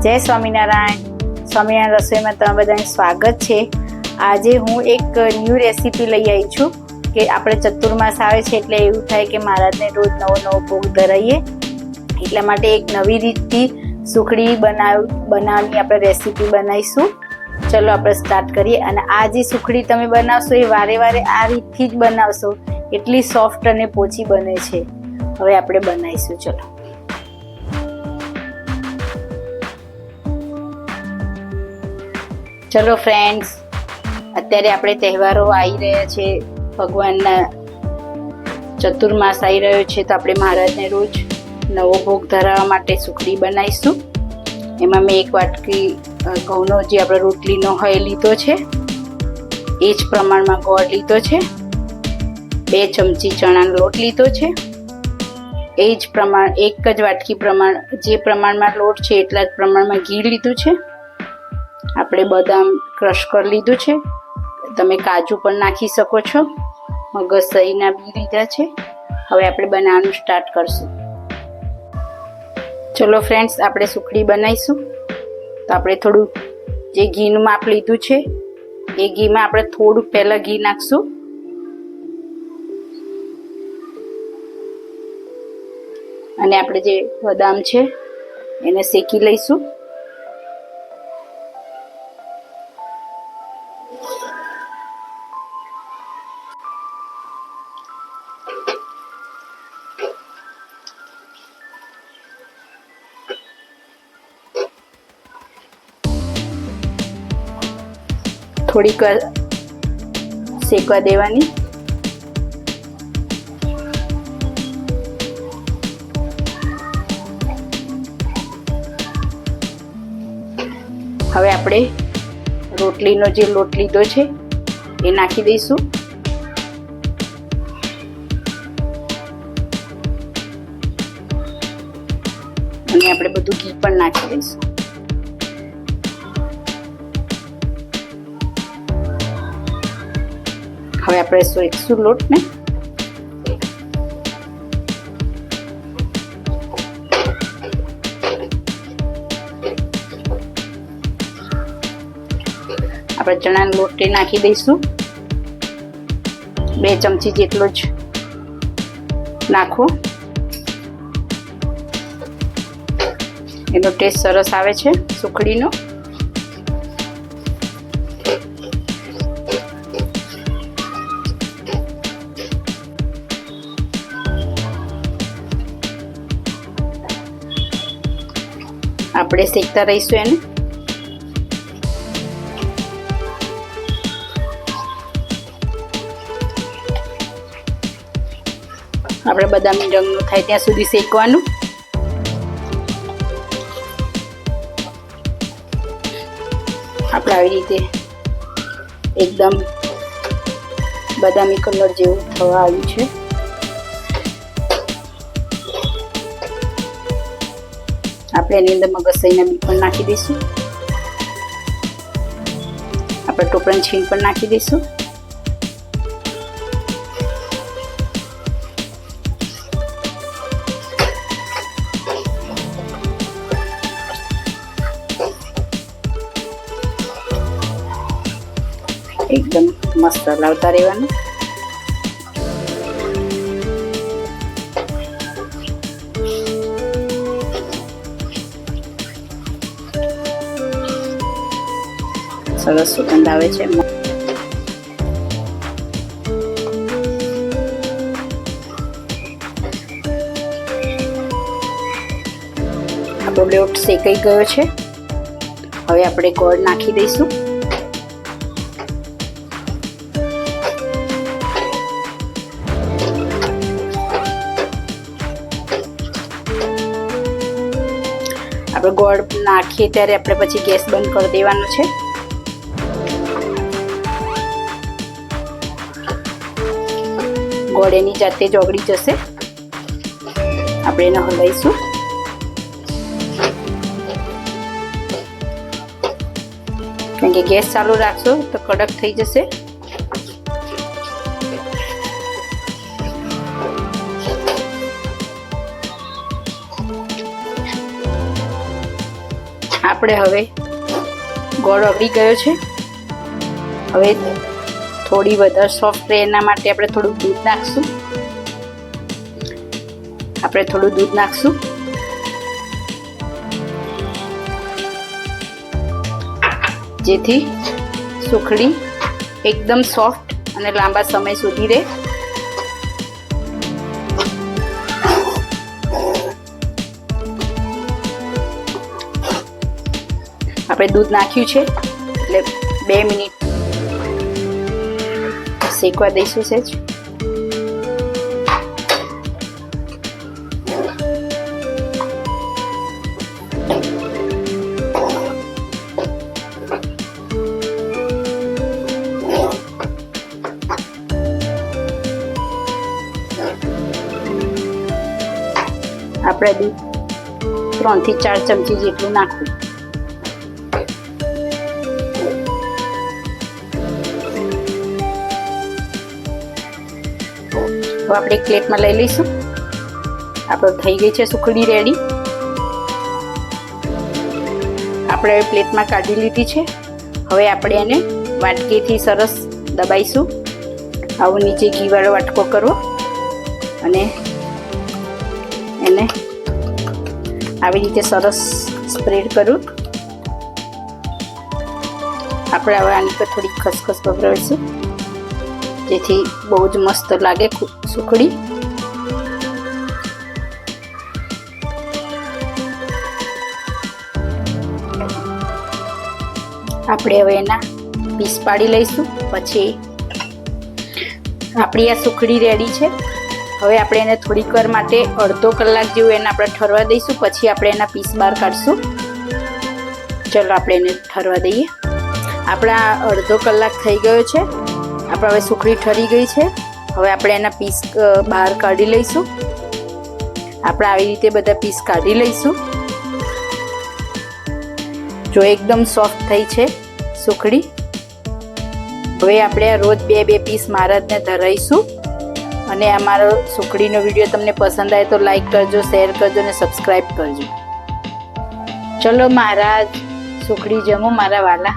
જય સ્વામિનારાયણ. સ્વામિનારાયણ રસોઈમાં તમારા બધાને સ્વાગત છે. આજે હું એક ન્યૂ રેસીપી લઈ આવી છું કે આપણે ચતુર્માસ આવે છે એટલે એવું થાય કે મહારાજને રોજ નવો નવો ભોગ ધરાવીએ, એટલા માટે એક નવી રીતથી સુખડી બનાવવાની આપણે રેસીપી બનાવીશું. ચલો આપણે સ્ટાર્ટ કરીએ. અને આ જે સુખડી તમે બનાવશો એ વારે વારે આ રીતથી જ બનાવશો, એટલી સોફ્ટ અને પોચી બને છે. હવે આપણે બનાવીશું. ચલો ફ્રેન્ડ્સ, અત્યારે આપણે તહેવારો આવી રહ્યા છે, ભગવાનના ચતુર્માસ આવી રહ્યો છે, તો આપણે મહારાજને રોજ નવો ભોગ ધરાવવા માટે સુખડી બનાવીશું. એમાં મેં એક વાટકી ઘઉંનો જે આપણે રોટલીનો હોય લીધો છે, એ જ પ્રમાણમાં ગોળ લીધો છે, 2 ચમચી ચણાનો લોટ લીધો છે, એ જ પ્રમાણ એક જ વાટકી પ્રમાણ જે પ્રમાણમાં લોટ છે એટલા જ પ્રમાણમાં ઘી લીધું છે. આપણે બદામ ક્રશ કરી લીધું છે, તમે કાજુ પણ નાખી શકો છો, મગજસરીના બી લીધા છે. હવે આપણે બનાવવાનું સ્ટાર્ટ કરશું. ચલો ફ્રેન્ડ્સ, આપણે સુખડી બનાવીશું. તો આપણે થોડું જે ઘીનું માપ લીધું છે એ ઘીમાં આપણે થોડું પહેલાં ઘી નાખશું. અને આપણે જે બદામ છે એને શેકી લઈશું. થોડીક વાર શેકવા દેવાની. હવે આપણે રોટલીનો જે લોટ લીધો છે એ નાખી દઈશું. અને આપણે બધું ઘી પણ નાખી દઈશું. હવે આપણે શેકીશું લોટને. આપણે ચણાનો લોટ નાખી દઈશું. 2 ચમચી જેટલો જ નાખો, એનો ટેસ્ટ સરસ આવે છે સુખડીનો. આપણે શેકતા રહીશું એને. આપણે બદામી રંગનું થાય ત્યાં સુધી શેકવાનું. આપણે આવી રીતે એકદમ બદામી કલર જેવું થવા આવ્યું છે. આપણે એની અંદર મગજસરીના બી પણ નાખી દઈશું. આપણે ટોપરાની છીણ પણ નાખી દઈશું. એકદમ મસ્ત લાવતા રહેવાનું. સરસ સુગંધ આવે છે. આપણો લોટ શેકાઈ ગયો છે. હવે આપણે ગોળ નાખી દઈશું. આપણે ગોળ નાખીએ ત્યારે આપણે પછી ગેસ બંધ કરી દેવાનો છે. ગોળ એની જાતે જ ઓગળી જશે. આપણે એને હલાવીશું. કારણ કે ગેસ ચાલુ રાખશો તો કડક થઈ જશે. આપણે હવે ગોળ ઓગળી ગયો છે. હવે થોડી વધારે સોફ્ટ રહે એના માટે આપણે થોડું દૂધ નાખશું. જેથી સુખડી એકદમ સોફ્ટ અને લાંબા સમય સુધી રહે. આપણે દૂધ નાખ્યું છે એટલે 2 મિનિટ શેકવા દઈશું સહેજ. આપણે દૂધ 3 થી 4 ચમચી જેટલું નાખવું. હવે આપણે એક પ્લેટમાં લઈ લઈશું. આપણો થઈ ગઈ છે સુખડી રેડી. આપણે પ્લેટમાં કાઢી લીધી છે. હવે આપણે એને વાટકીથી સરસ દબાઈશું. આવો નીચે ઘીવાળો વાટકો કરવો અને એને આવી રીતે સરસ સ્પ્રેડ કરું. આપણે હવે આની પર થોડી ખસખસ ભભરાવીશું જેથી બહુ જ મસ્ત લાગે સુખડી. આપણે હવે એના પીસ પાડી લઈશું. પછી આપણી આ સુખડી રેડી છે. હવે આપણે એને થોડીક વાર માટે અડધો કલાક જેવું એને આપણે ઠરવા દઈશું. પછી આપણે એના પીસ બહાર કાઢશું. ચલો આપણે એને ઠરવા દઈએ. આપણા અડધો કલાક થઈ ગયો છે. આપણે હવે સુખડી ઠરી ગઈ છે. હવે આપણે એના પીસ બહાર કાઢી લઈશું. આપણે આવી રીતે બધા પીસ કાઢી લઈશું. જો એકદમ સોફ્ટ થઈ છે સુખડી. હવે આપણે રોજ 2 પીસ મહારાજને ધરાઈશું. અને અમારો સુખડીનો વિડીયો તમને પસંદ આવે તો લાઈક કરજો, શેર કરજો અને સબસ્ક્રાઈબ કરજો. ચલો મહારાજ, સુખડી જમો મારા વાલા.